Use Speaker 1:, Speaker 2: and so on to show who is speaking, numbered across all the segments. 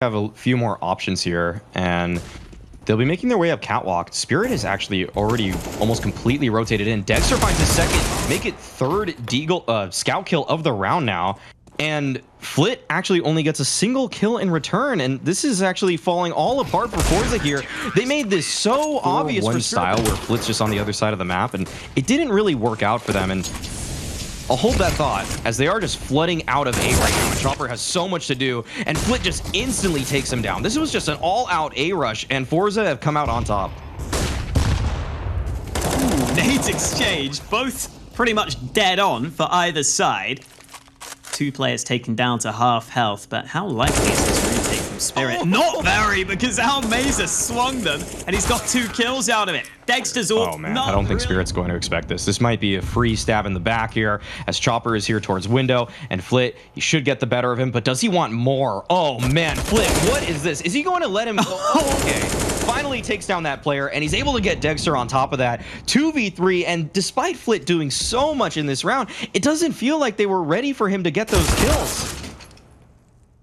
Speaker 1: have a few more options here, and they'll be making their way up catwalk. Spirit is actually already almost completely rotated in. DEGSTER finds his second, make it third deagle, scout kill of the round now. And Flit actually only gets a single kill in return, and this is actually falling all apart for forZe here. They made this so obvious for style where Flit's just on the other side of the map, and it didn't really work out for them. And I'll hold that thought, as they are just flooding out of A right now. Chopper has so much to do, and Flit just instantly takes him down. This was just an all-out A rush, and forZe have come out on top.
Speaker 2: Ooh, nades exchange, both pretty much dead on for either side. Two players taken down to half health, but how likely is this retake from Spirit? Not very, because Almeza swung them, and he's got 2 kills out of it. DEGSTER's all.
Speaker 1: Oh man, I don't think Spirit's going to expect this. This might be a free stab in the back here, as Chopper is here towards window, and Flit, he should get the better of him, but does he want more? Oh man, Flit, what is this? Is he going to let him? Oh, okay. Finally takes down that player, and he's able to get DEGSTER on top of that. 2v3, and despite Flit doing so much in this round, it doesn't feel like they were ready for him to get those kills.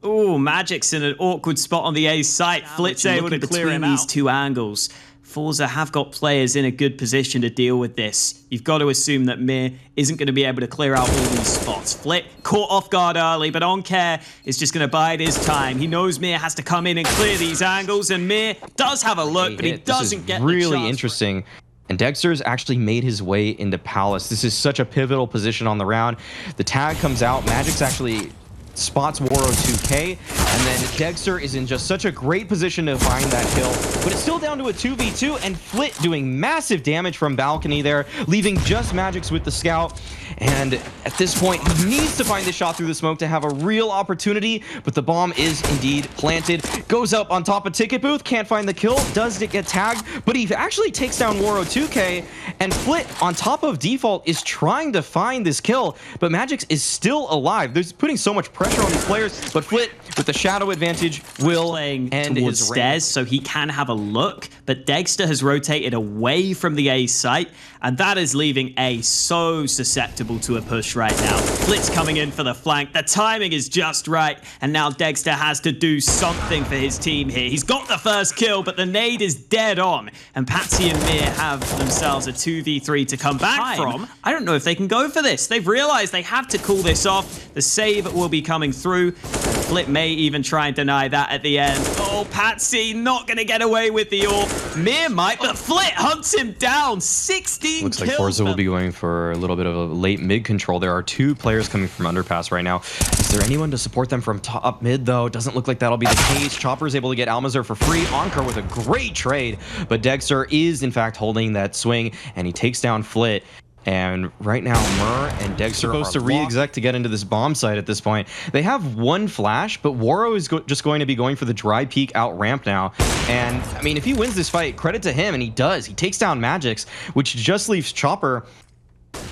Speaker 2: Oh, Magic's in an awkward spot on the A site. Flit's able to clear him out. These two angles. forZe have got players in a good position to deal with this. You've got to assume that Mir isn't going to be able to clear out all these spots. Flit caught off guard early, but OnCare is just going to bide his time. He knows Mir has to come in and clear these angles, and Mir does have a look, but he doesn't get the chance.
Speaker 1: Really interesting. And DEGSTER's actually made his way into Palace. This is such a pivotal position on the round. The tag comes out. Magic's actually spots WORO2K, and then DEGSTER is in just such a great position to find that kill, but it's still down to a 2v2, and Flit doing massive damage from balcony there, leaving just Magic's with the scout. And at this point, he needs to find the shot through the smoke to have a real opportunity, but the bomb is indeed planted. Goes up on top of Ticket Booth, can't find the kill, does it get tagged, but he actually takes down WORO2K, and Flit, on top of default, is trying to find this kill, but Magic's is still alive. There's putting so much pressure on these players, but Flit, with the shadow advantage, will end his
Speaker 2: stairs, so he can have a look, but DEGSTER has rotated away from the A site, and that is leaving A so susceptible to a push right now. Flit's coming in for the flank. The timing is just right, and now DEGSTER has to do something for his team here. He's got the first kill, but the nade is dead on, and Patsy and Mir have themselves a 2v3 to come back from. I don't know if they can go for this. They've realized they have to call this off. The save will be coming through. Flit may even try and deny that at the end. Oh, Patsy not going to get away with the AWP. Mir might, but Flit hunts him down. 16
Speaker 1: Looks
Speaker 2: kills.
Speaker 1: like forZe will be going for a little bit of a late mid control. There are 2 players coming from underpass right now. Is there anyone to support them from top mid, though? Doesn't look like that'll be the case. Chopper is able to get Almeza for free. Encore with a great trade, but DEGSTER is in fact holding that swing, and he takes down Flit. And right now, Mur and DEGSTER are supposed to re-exec to get into this bomb site at this point. They have 1 flash, but WORO is just going to be going for the dry peek out ramp now. And, I mean, if he wins this fight, credit to him, and he does. He takes down Magic's, which just leaves Chopper.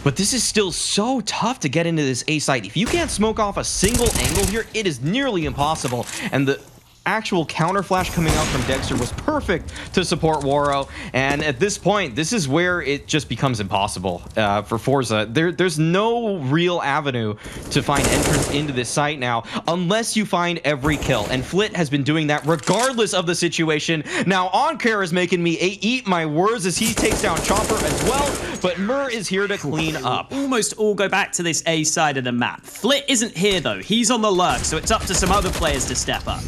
Speaker 1: But this is still so tough to get into this A site. If you can't smoke off a single angle here, it is nearly impossible. And the actual counter flash coming out from DEGSTER was perfect to support WORO, and at this point, this is where it just becomes impossible for forZe. There's no real avenue to find entrance into this site now, unless you find every kill, and Flit has been doing that regardless of the situation. Now, OnCare is making me eat my words as he takes down Chopper as well, but Mur is here to clean up.
Speaker 2: Almost all go back to this A side of the map. Flit isn't here, though. He's on the lurk, so it's up to some other players to step up.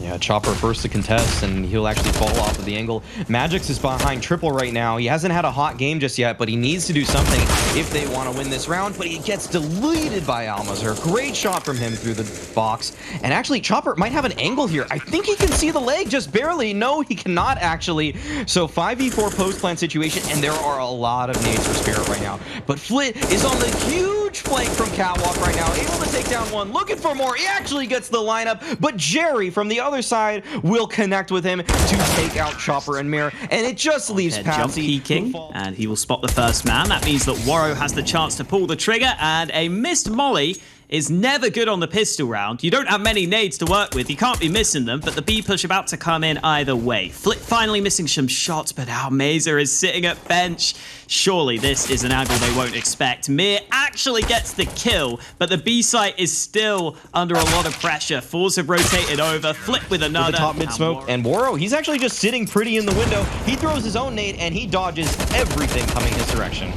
Speaker 1: Yeah, Chopper first to contest, and he'll actually fall off of the angle. Magic's is behind triple right now. He hasn't had a hot game just yet, but he needs to do something if they want to win this round, but he gets deleted by Almeza. Great shot from him through the box. And actually, Chopper might have an angle here. I think he can see the leg, just barely. No, he cannot actually. So 5v4 post-plant situation, and there are a lot of nades for Spirit right now. But Flit is on the huge flank from catwalk right now, able to take down 1, looking for more. He actually gets the lineup, but Jerry from the other side will connect with him to take out Chopper and Mir, and it just leaves Patsy
Speaker 2: jump peeking, and he will spot the first man. That means that WORO has the chance to pull the trigger, and a missed molly is never good on the pistol round. You don't have many nades to work with. You can't be missing them, but the B push about to come in either way. Flit finally missing some shots, but Almeza is sitting at bench. Surely this is an angle they won't expect. Mir actually gets the kill, but the B site is still under a lot of pressure. forZe have rotated over, Flit with another.
Speaker 1: The top mid smoke, and WORO, he's actually just sitting pretty in the window. He throws his own nade, and he dodges everything coming his direction.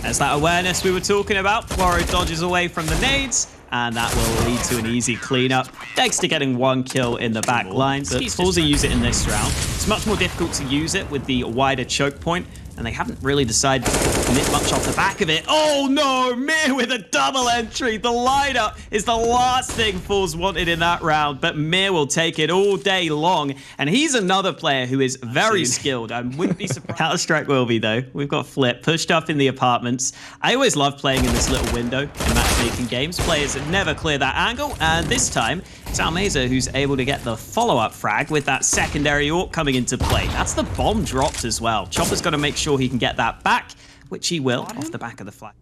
Speaker 2: There's that awareness we were talking about. WORO dodges away from the nades, and that will lead to an easy cleanup. DEGSTER getting 1 kill in the back line, but forZe use it in this round. It's much more difficult to use it with the wider choke point, and they haven't really decided to commit much off the back of it. Oh no, Mir with a double entry. The lineup is the last thing forZe wanted in that round, but Mir will take it all day long, and he's another player who is very skilled. I wouldn't be surprised. Counter-Strike will be, though. We've got Flip pushed up in the apartments. I always love playing in this little window in matchmaking games. Players never clear that angle, and this time, it's Almeza who's able to get the follow-up frag with that secondary AWP coming into play. That's the bomb dropped as well. Chopper's got to make sure he can get that back, which he will off the back of the flag.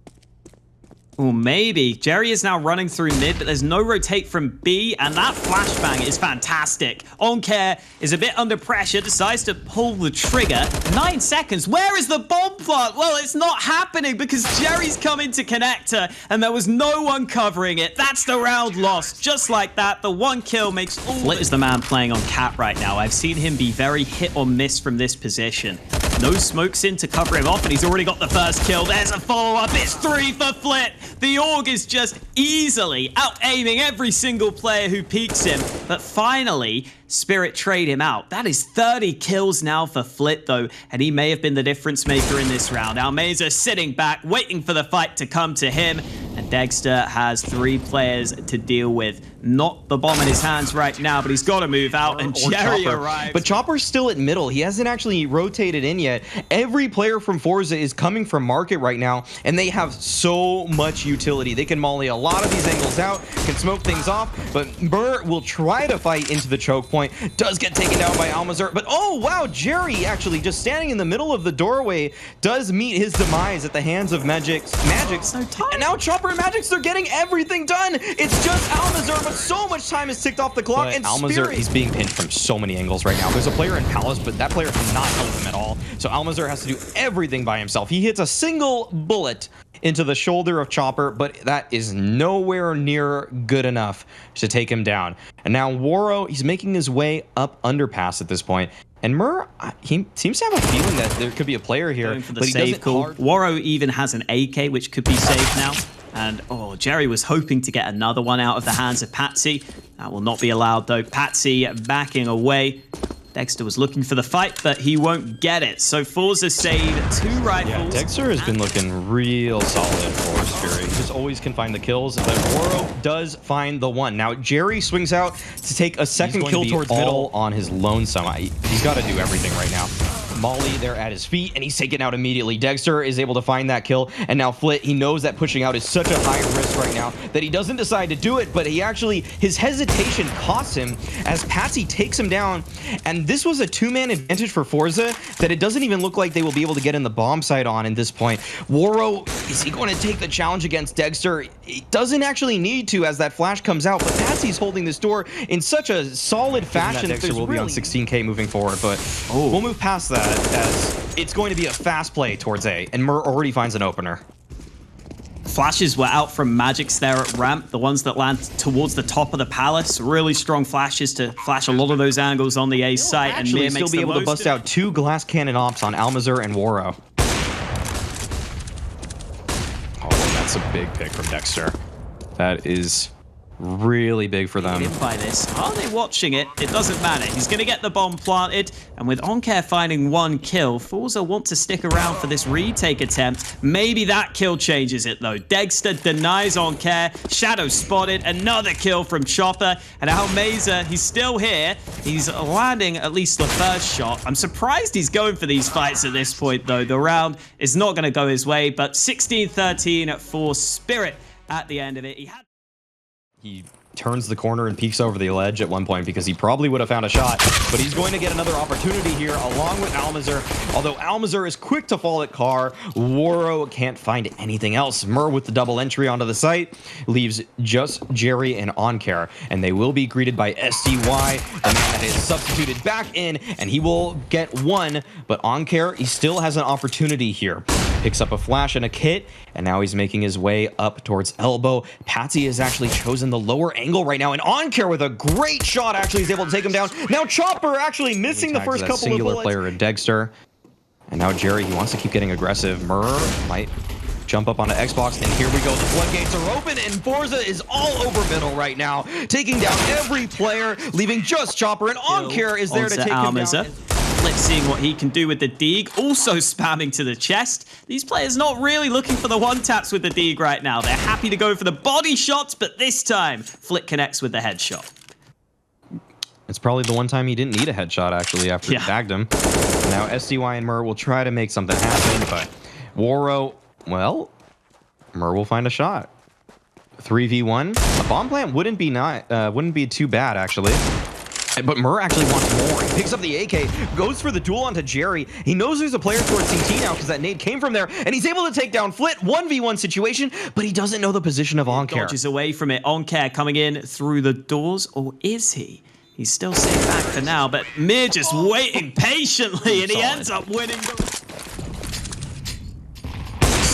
Speaker 2: Oh, maybe. Jerry is now running through mid, but there's no rotate from B, and that flashbang is fantastic. OnCare is a bit under pressure, decides to pull the trigger. 9 seconds. Where is the bomb plant? Well, it's not happening because Jerry's coming to connector, and there was no one covering it. That's the round lost. Just like that, the 1 kill makes all... Flit is the man playing on Cat right now. I've seen him be very hit or miss from this position. No smokes in to cover him off, and he's already got the first kill. There's a follow-up. It's 3 for Flit. The AUG is just easily out-aiming every single player who peeks him. But finally, Spirit trade him out. That is 30 kills now for Flit, though, and he may have been the difference maker in this round. Almeza sitting back, waiting for the fight to come to him, and DEGSTER has 3 players to deal with. Not the bomb in his hands right now, but he's got to move out, and Jerry arrives.
Speaker 1: But Chopper's still at middle. He hasn't actually rotated in yet. Every player from forZe is coming from market right now, and they have so much utility. They can molly a lot of these angles out, can smoke things off, but Mir will try to fight into the choke point. Does get taken down by Almeza, but oh wow, Jerry actually just standing in the middle of the doorway does meet his demise at the hands of Magix. And now Chopper and Magix, they're getting everything done. It's just Almeza, but so much time is ticked off the clock.
Speaker 2: But
Speaker 1: and
Speaker 2: Almeza,
Speaker 1: he's being pinned from so many angles right now. There's a player in Palace, but that player cannot help him at all. So Almeza has to do everything by himself. He hits a single bullet into the shoulder of Chopper, but that is nowhere near good enough to take him down. And now WORO, he's making his way up underpass at this point. And Mir, he seems to have a feeling that there could be a player here, but he doesn't.
Speaker 2: WORO even has an AK, which could be saved now. And, oh, Jerry was hoping to get another one out of the hands of Patsy. That will not be allowed, though. Patsy backing away. DEGSTER was looking for the fight, but he won't get it. So forZe saved 2 rifles.
Speaker 1: Yeah, DEGSTER has been looking real solid for Spirit. He just always can find the kills, but WORO does find the one. Now, Jerry swings out to take a second kill towards middle on his lonesome. He's got to do everything right now. Molly there at his feet, and he's taken out immediately. DEGSTER is able to find that kill, and now Flit, he knows that pushing out is such a high risk right now that he doesn't decide to do it, but his hesitation costs him as Patsy takes him down, and this was a 2-man advantage for forZe that it doesn't even look like they will be able to get in the bomb site on this point. WORO, is he going to take the challenge against DEGSTER? He doesn't actually need to as that flash comes out, but Patsy's holding this door in such a solid fashion. DEGSTER will be on 16K moving forward, but we'll move past that, as it's going to be a fast play towards A, and Mir already finds an opener.
Speaker 2: Flashes were out from Magix there at ramp, the ones that land towards the top of the palace. Really strong flashes to flash a lot of those angles on the A site, and Mir makes
Speaker 1: still be able to bust out 2 glass cannon ops on Almeza and WORO. Oh, that's a big pick from DEGSTER. That is really big for them.
Speaker 2: By this. Are they watching it? It doesn't matter. He's going to get the bomb planted, and with OnCare finding 1 kill, forZe want to stick around for this retake attempt. Maybe that kill changes it, though. DEGSTER denies OnCare. Shadow spotted. Another kill from Chopper, and Almeza, he's still here. He's landing at least the first shot. I'm surprised he's going for these fights at this point, though. The round is not going to go his way, but 16-13 for Spirit at the end of it. He
Speaker 1: turns the corner and peeks over the ledge at one point because he probably would have found a shot, but he's going to get another opportunity here along with Almazer. Although Almazer is quick to fall at Car, WORO can't find anything else. Mur with the double entry onto the site leaves just Jerry and OnCare, and they will be greeted by SDY, the man that is substituted back in, and he will get one, but OnCare, he still has an opportunity here. Picks up a flash and a kit, and now he's making his way up towards elbow. Patsy has actually chosen the lower angle right now, and OnCare with a great shot actually is able to take him down. Now Chopper actually missing the first couple of bullets. Player at DEGSTER, and now Jerry, he wants to keep getting aggressive. Mur might jump up onto Xbox, and here we go. The floodgates are open, and forZe is all over middle right now, taking down every player, leaving just Chopper, and OnCare is there to take him down.
Speaker 2: Let's see what he can do with the Deg, also spamming to the chest. These players not really looking for the one-taps with the Deg right now. They're happy to go for the body shots, but this time, Flick connects with the headshot.
Speaker 1: It's probably the one time he didn't need a headshot, actually, after he bagged him. Now, SDY and Mur will try to make something happen, but WORO, well, Mur will find a shot. 3v1. A bomb plant wouldn't be too bad, actually. But Mur actually wants more. He picks up the AK, goes for the duel onto Jerry. He knows there's a player towards CT now because that nade came from there, and he's able to take down Flit. 1v1 situation, but he doesn't know the position of OnCare.
Speaker 2: Dodges away from it. OnCare coming in through the doors, or is he? He's still sitting back for now, but Mir just waiting patiently, and he ends up winning.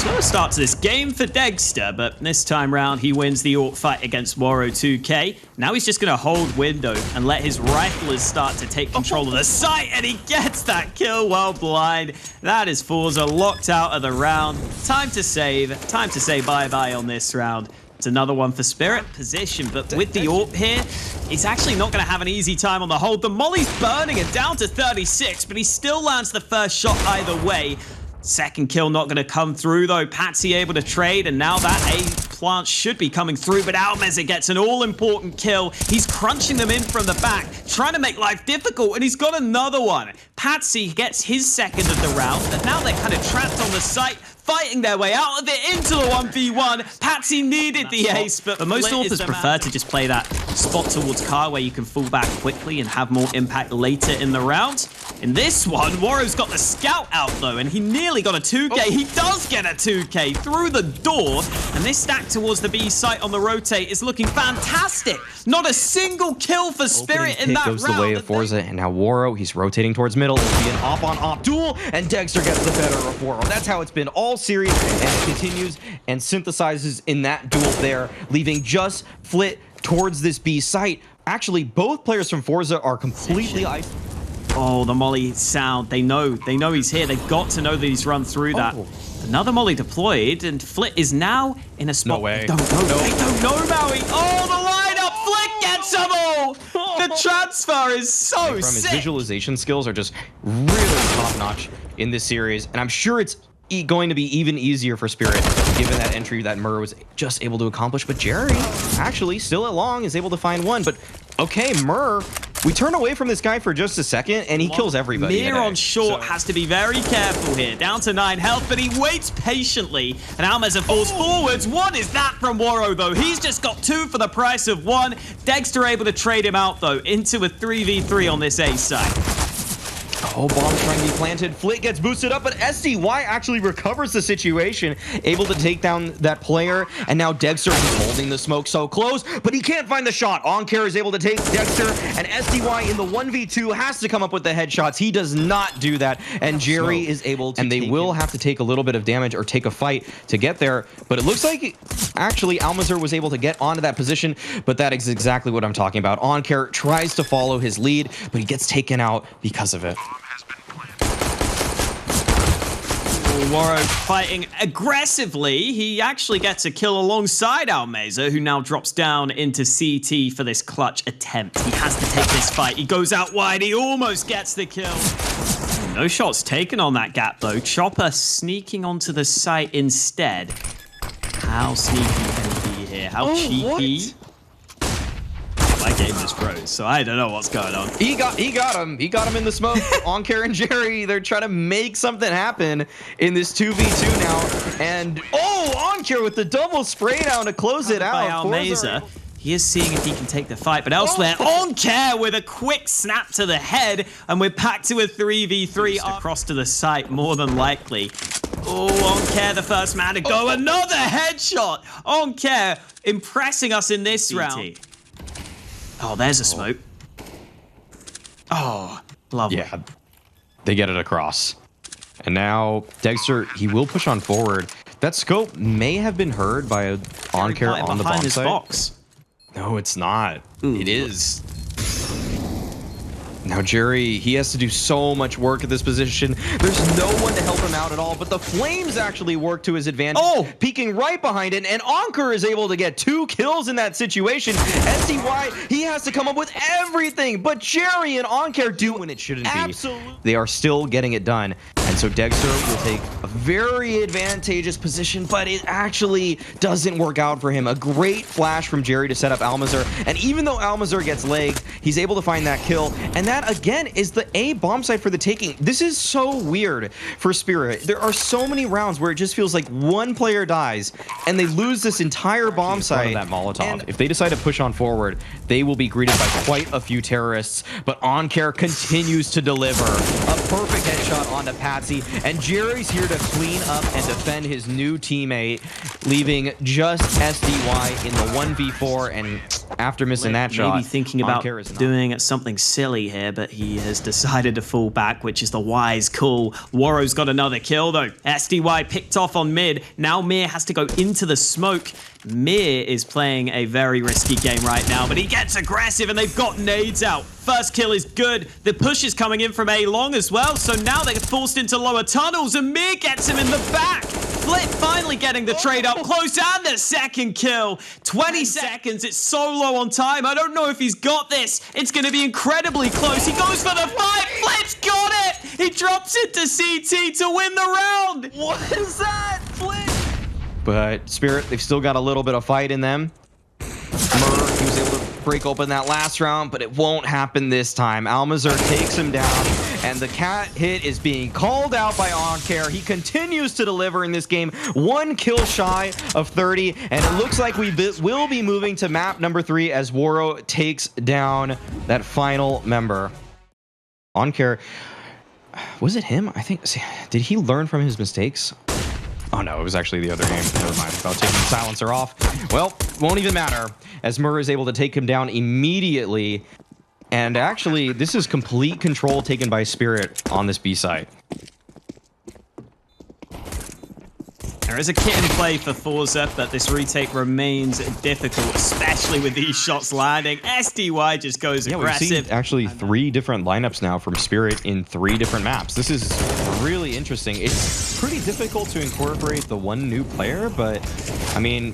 Speaker 2: Slow start to this game for DEGSTER, but this time round he wins the AWP fight against WORO2K. Now he's just going to hold window and let his riflers start to take control of the site, and he gets that kill while blind. That is forZe locked out of the round. Time to say bye-bye on this round. It's another one for Spirit position, but with the AWP here, he's actually not going to have an easy time on the hold. The molly's burning it down to 36, but he still lands the first shot either way. Second kill not going to come through, though. Patsy able to trade, and now that A plant should be coming through, but Almazer gets an all-important kill. He's crunching them in from the back, trying to make life difficult, and he's got another one. Patsy gets his second of the round, and now they're kind of trapped on the site, fighting their way out of it into the 1v1. Patsy needed the ace, but most authors prefer to just play that spot towards Car where you can fall back quickly and have more impact later in the round. In this one, WORO's got the scout out, though, and he nearly got a 2K. He does get a 2K through the door, and this stack towards the B site on the rotate is looking fantastic. Not a single kill for Spirit in that round.
Speaker 1: Goes the way of forZe, and now WORO, he's rotating towards middle. It'll be an op-on-op duel, and DEGSTER gets the better of WORO. That's how it's been all series, and it continues and synthesizes in that duel there, leaving just Flit towards this B site. Actually, both players from forZe are completely isolated.
Speaker 2: Oh, the molly sound. They know he's here. They've got to know that he's run through that. Another molly deployed, and Flit is now in a spot.
Speaker 1: No way.
Speaker 2: They don't know, Maui. Oh, the lineup. Flit gets them all. The transfer is so sick.
Speaker 1: His visualization skills are just really top-notch in this series, and I'm sure it's going to be even easier for Spirit given that entry that Mur was just able to accomplish. But Jerry, actually, still at long, is able to find one. But okay, Mur, we turn away from this guy for just a second, and he kills everybody.
Speaker 2: Mir on short has to be very careful here. Down to 9 health, but he waits patiently. And Almazer falls forwards. What is that from WORO, though? He's just got 2 for the price of 1. DEGSTER able to trade him out, though, into a 3v3 on this A side.
Speaker 1: Oh, bomb trying to be planted. Flit gets boosted up, but SDY actually recovers the situation, able to take down that player. And now DEGSTER is holding the smoke so close, but he can't find the shot. OnCare is able to take DEGSTER, and SDY in the 1v2 has to come up with the headshots. He does not do that, and Jerry is able to. And they will have to take a little bit of damage or take a fight to get there. But it looks like actually Almazer was able to get onto that position, but that is exactly what I'm talking about. OnCare tries to follow his lead, but he gets taken out because of it.
Speaker 2: WORO fighting aggressively. He actually gets a kill alongside Almazer, who now drops down into CT for this clutch attempt. He has to take this fight. He goes out wide. He almost gets the kill. No shots taken on that gap, though. Chopper sneaking onto the site instead. How sneaky can he be here? How cheeky? My game just froze, so I don't know what's going on.
Speaker 1: He got him. He got him in the smoke. OnCare and Jerry, they're trying to make something happen in this 2v2 now. And OnCare with the double spray down to close it out.
Speaker 2: Almazer. He is seeing if he can take the fight, but elsewhere, OnCare with a quick snap to the head, and we're back to a 3v3 across to the site, more than likely. Oh, OnCare, the first man to go. Another headshot! OnCare impressing us in this round. Oh, there's a smoke. Oh, lovely.
Speaker 1: Yeah, they get it across. And now DEGSTER, he will push on forward. That scope may have been heard by an OnCare on the bomb site.
Speaker 2: Box.
Speaker 1: No, it's not.
Speaker 2: Ooh.
Speaker 1: It is. Now, Jerry, he has to do so much work at this position. There's no one to help him out at all, but the Flames actually work to his advantage. Oh, peeking right behind it, and Anker is able to get 2 kills in that situation. SDY, he has to come up with everything, but Jerry and Anker do when it shouldn't be. Absolutely. They are still getting it done. And so DEGSTER will take a very advantageous position, but it actually doesn't work out for him. A great flash from Jerry to set up Almazur, and even though Almazur gets legged, he's able to find that kill, and that again is the A bomb site for the taking. This is so weird for Spirit. There are so many rounds where it just feels like one player dies, and they lose this entire bomb site. That Molotov. And if they decide to push on forward, they will be greeted by quite a few terrorists, but OnCare continues to deliver. A perfect headshot onto Patsy, and Jerry's here to clean up and defend his new teammate, leaving just SDY in the 1v4, and after missing that shot,
Speaker 2: maybe thinking about doing something silly here, but he has decided to fall back, which is the wise call. WORO's got another kill, though. SDY picked off on mid. Now Mir has to go into the smoke. Mir is playing a very risky game right now, but he gets aggressive, and they've got nades out. First kill is good. The push is coming in from A long as well, so now they're forced into lower tunnels, and Mir gets him in the back. Flip finally getting the trade up close, and the second kill. 20 seconds, it's so low on time. I don't know if he's got this. It's going to be incredibly close. He goes for the fight. Flip's got it. He drops it to CT to win the round.
Speaker 1: What is that, Flip? But Spirit, they've still got a little bit of fight in them. Murr, he was able to break open that last round, but it won't happen this time. Almazur takes him down, and the cat hit is being called out by OnCare. He continues to deliver in this game, 1 kill shy of 30, and it looks like we will be moving to map number 3 as WORO takes down that final member. OnCare, was it him? I think, did he learn from his mistakes? Oh no, it was actually the other game. Never mind, about taking the silencer off. Well, won't even matter, as Murr is able to take him down immediately. And actually, this is complete control taken by Spirit on this B site.
Speaker 2: There is a kit in play for forZe, but this retake remains difficult, especially with these shots landing. SDY just goes aggressive.
Speaker 1: We've seen actually 3 different lineups now from Spirit in 3 different maps. This is really interesting. It's pretty difficult to incorporate the one new player, but I mean,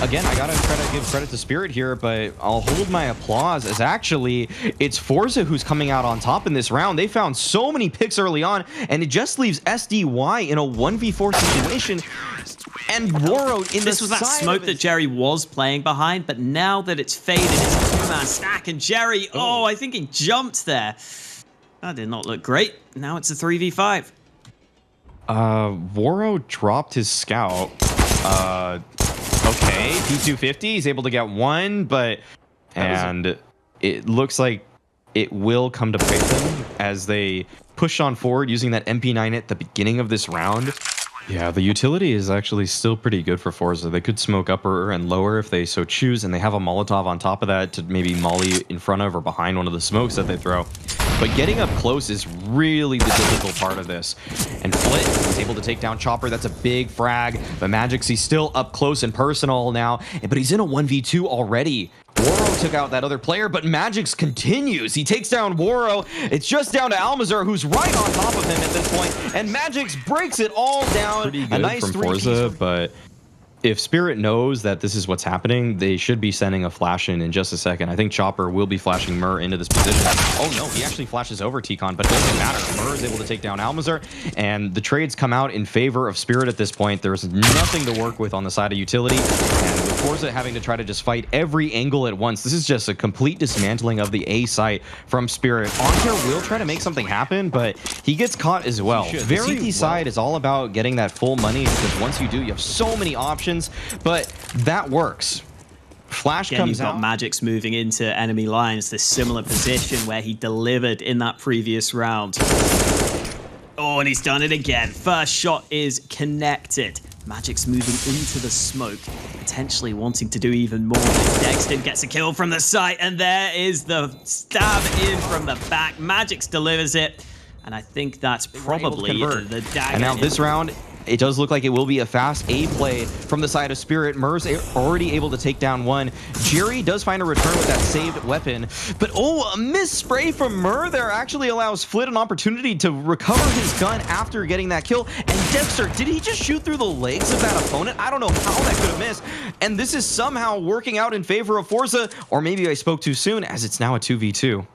Speaker 1: again, I gotta try to give credit to Spirit here, but I'll hold my applause as actually it's forZe who's coming out on top in this round. They found so many picks early on, and it just leaves SDY in a 1v4 situation. And WORO in
Speaker 2: this was that smoke that Jerry was playing behind, but now that it's faded, it's a 2-man stack, and Jerry, oh, I think he jumped there. That did not look great. Now it's a 3v5.
Speaker 1: WORO dropped his scout. Okay, P250, he's able to get 1, but and it looks like it will come to bite them as they push on forward using that MP9 at the beginning of this round. Yeah, the utility is actually still pretty good for forZe. They could smoke upper and lower if they so choose, and they have a Molotov on top of that to maybe molly in front of or behind one of the smokes that they throw. But getting up close is really the difficult part of this. And Flit is able to take down Chopper. That's a big frag. But Magix, he's still up close and personal now, but he's in a 1v2 already. WORO took out that other player, but Magix continues. He takes down WORO. It's just down to Almazur, who's right on top of him at this point, and Magix breaks it all down. Pretty good, a nice from forZe, but if Spirit knows that this is what's happening, they should be sending a flash in just a second. I think Chopper will be flashing Murr into this position. Oh no, he actually flashes over T-Con, but it doesn't matter. Murr is able to take down Almazur, and the trades come out in favor of Spirit at this point. There's nothing to work with on the side of utility, and with forZe having to try to just fight every angle at once, this is just a complete dismantling of the A site from Spirit. OnCare will try to make something happen, but he gets caught as well. Very CT side is all about getting that full money, because once you do, you have so many options, but that works. Flash
Speaker 2: Again,
Speaker 1: comes
Speaker 2: you've got
Speaker 1: out.
Speaker 2: Magic's moving into enemy lines, this similar position where he delivered in that previous round. Oh, and he's done it again. First shot is connected. Magic's moving into the smoke, potentially wanting to do even more. DEGSTER gets a kill from the site, and there is the stab in from the back. Magic's delivers it, and I think that's probably the dagger.
Speaker 1: And now this round, it does look like it will be a fast A play from the side of Spirit. Mer's already able to take down one. Jerry does find a return with that saved weapon. But oh, a missed spray from Mer there actually allows Flit an opportunity to recover his gun after getting that kill. And DEGSTER, did he just shoot through the legs of that opponent? I don't know how that could have missed. And this is somehow working out in favor of forZe. Or maybe I spoke too soon, as it's now a 2v2.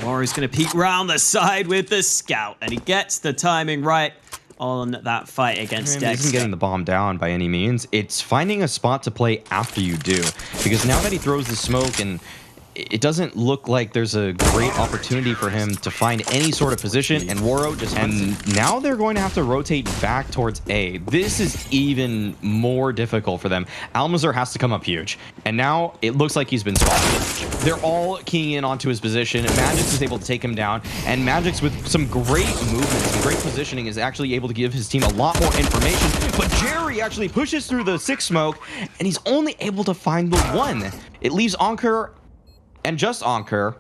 Speaker 2: WORO2K's going to peek round the side with the scout, and he gets the timing right on that fight against DEGSTER.
Speaker 1: It isn't getting the bomb down by any means. It's finding a spot to play after you do. Because now that he throws the smoke, and it doesn't look like there's a great opportunity for him to find any sort of position, and WORO just... And now they're going to have to rotate back towards A. This is even more difficult for them. Almazur has to come up huge. And now it looks like he's been spotted. They're all keying in onto his position. Magix is able to take him down. And Magix, with some great movement, some great positioning, is actually able to give his team a lot more information. But Jerry actually pushes through the 6 smoke, and he's only able to find the 1. It leaves Ankur and just Ankur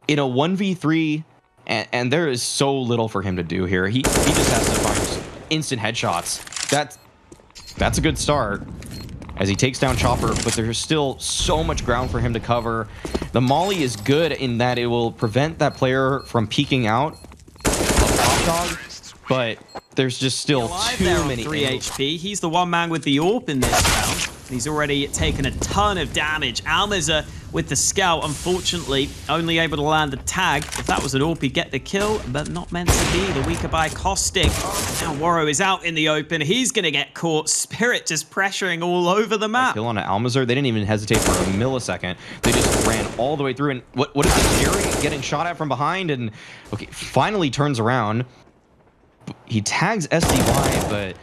Speaker 1: in a 1v3, and there is so little for him to do here. He just has to find instant headshots. That's a good start as he takes down Chopper, but there's still so much ground for him to cover. The molly is good in that it will prevent that player from peeking out of Top Dog, but there's just still too many.
Speaker 2: 3 HP. He's the one man with the AWP in this round. He's already taken a ton of damage. Almazur with the scout, unfortunately, only able to land the tag. If that was an AWP, he'd get the kill, but not meant to be. The weaker by caustic. Now WORO is out in the open. He's going to get caught. Spirit just pressuring all over the map.
Speaker 1: Kill on an Almazur. They didn't even hesitate for a millisecond. They just ran all the way through. And what is this? Jerry getting shot at from behind, and okay, finally turns around. He tags SDY, but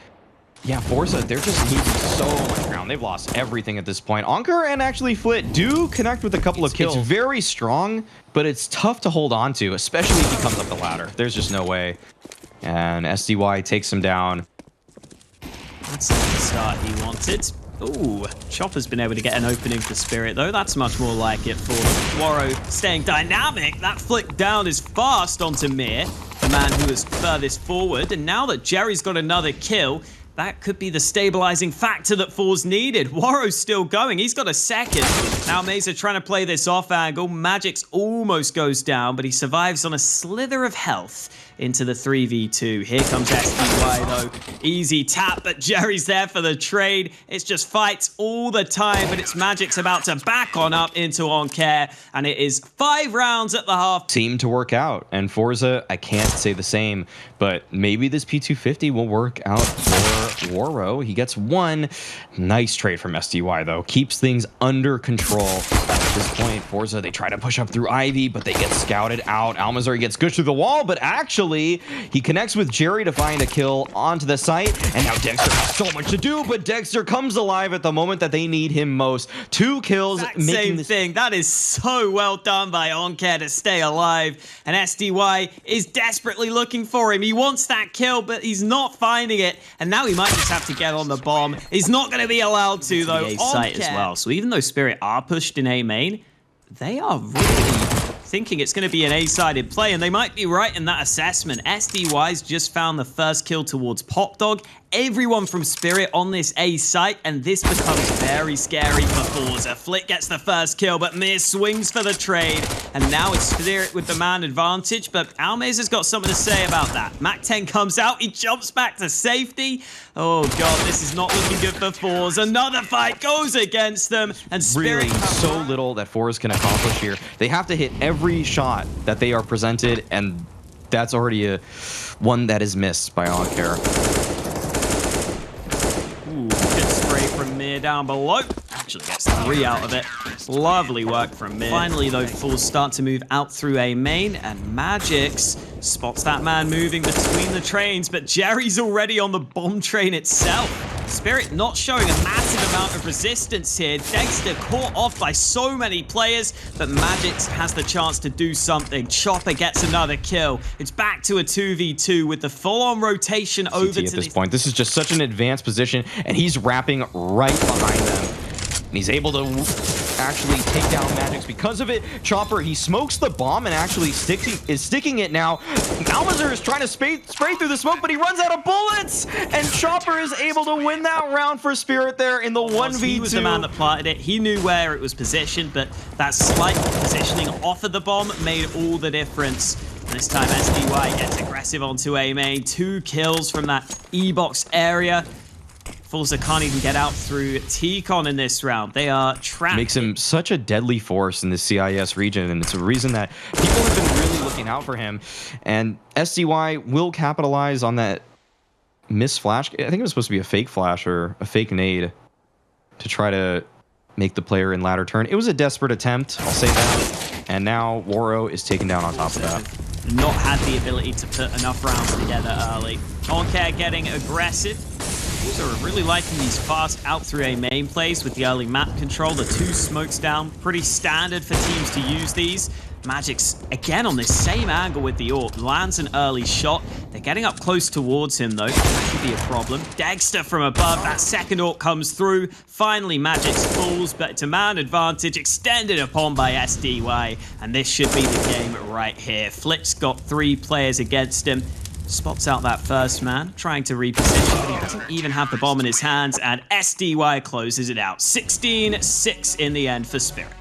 Speaker 1: yeah, forZe, they're just losing so much ground. They've lost everything at this point. Ankur and actually Flit do connect with a couple of kills. It's very strong, but it's tough to hold on to, especially if he comes up the ladder. There's just no way. And SDY takes him down.
Speaker 2: That's not the start he wanted. Ooh, Chopper's been able to get an opening for Spirit, though. That's much more like it for WORO staying dynamic. That flick down is fast onto Mir, the man who was furthest forward. And now that Jerry's got another kill, that could be the stabilizing factor that forZe needed. WORO's still going. He's got a second. Now Mesa trying to play this off angle. Magix almost goes down, but he survives on a slither of health into the 3v2. Here comes SDY, though. Easy tap, but Jerry's there for the trade. It's just fights all the time, but it's Magix about to back on up into Ankur, and it is 5 rounds at the half.
Speaker 1: Seemed to work out, and forZe, I can't say the same, but maybe this P250 will work out for WORO. He gets 1. Nice trade from SDY, though. Keeps things under control. At this point, forZe, they try to push up through Ivy, but they get scouted out. Almazur gets pushed through the wall, but actually, he connects with Jerry to find a kill onto the site, and now DEGSTER has so much to do, but DEGSTER comes alive at the moment that they need him most. 2 kills,
Speaker 2: Same thing. That is so well done by Ankur to stay alive, and SDY is desperately looking for him. He wants that kill, but he's not finding it, and now he might just have to get on the bomb. He's not going to be allowed to, though. A site as well. So even though Spirit are pushed in A main, they are really thinking it's going to be an A-sided play, and they might be right in that assessment. SDY's just found the first kill towards PopDog. Everyone from Spirit on this A site, and this becomes very scary for forZe. Flit gets the first kill, but Mir swings for the trade, and now it's Spirit with the man advantage, but Almaz has got something to say about that. Mac-10 comes out, he jumps back to safety. Oh god, this is not looking good for forZe. Another fight goes against them, and Spirit...
Speaker 1: Really, so little that forZe can accomplish here. They have to hit every shot that they are presented, and that's already one that is missed by Ankur.
Speaker 2: Good spray from Mir down below. Actually gets 3 out of it. Lovely work from Mir. Finally, though, forZe start to move out through A main, and Magix spots that man moving between the trains, but Jerry's already on the bomb train itself. Spirit not showing a massive amount of resistance here. DEGSTER caught off by so many players, but Magix has the chance to do something. Chopper gets another kill. It's back to a 2v2 with the full-on rotation over to
Speaker 1: at this point. This is just such an advanced position, and he's wrapping right behind them. And he's able to actually take down Magix because of it. Chopper, he smokes the bomb and actually is sticking it now. Almazer is trying to spray through the smoke, but he runs out of bullets! And Chopper is able to win that round for Spirit there in the 1v2.
Speaker 2: He was the man that planted it. He knew where it was positioned, but that slight positioning off of the bomb made all the difference. And this time SDY gets aggressive onto A main. 2 kills from that E-box area. forZe can't even get out through T-Con in this round. They are trapped.
Speaker 1: Makes him such a deadly force in the CIS region, and it's a reason that people have been really looking out for him. And SDY will capitalize on that miss flash. I think it was supposed to be a fake flash or a fake nade to try to make the player in ladder turn. It was a desperate attempt, I'll say that. And now WORO is taken down on top of that.
Speaker 2: Not had the ability to put enough rounds together early. OnCare getting aggressive. Are really liking these fast out through a main plays with the early map control. The 2 smokes down, pretty standard for teams to use these. Magix again on this same angle with the AWP, lands an early shot. They're getting up close towards him though. That could be a problem. DEGSTER from above, that second AWP comes through. Finally Magix falls, but it's a man advantage extended upon by SDY, and this should be the game right here. Flip's got 3 players against him. Spots out that first man, trying to reposition, but he doesn't even have the bomb in his hands, and SDY closes it out. 16-6 in the end for Spirit.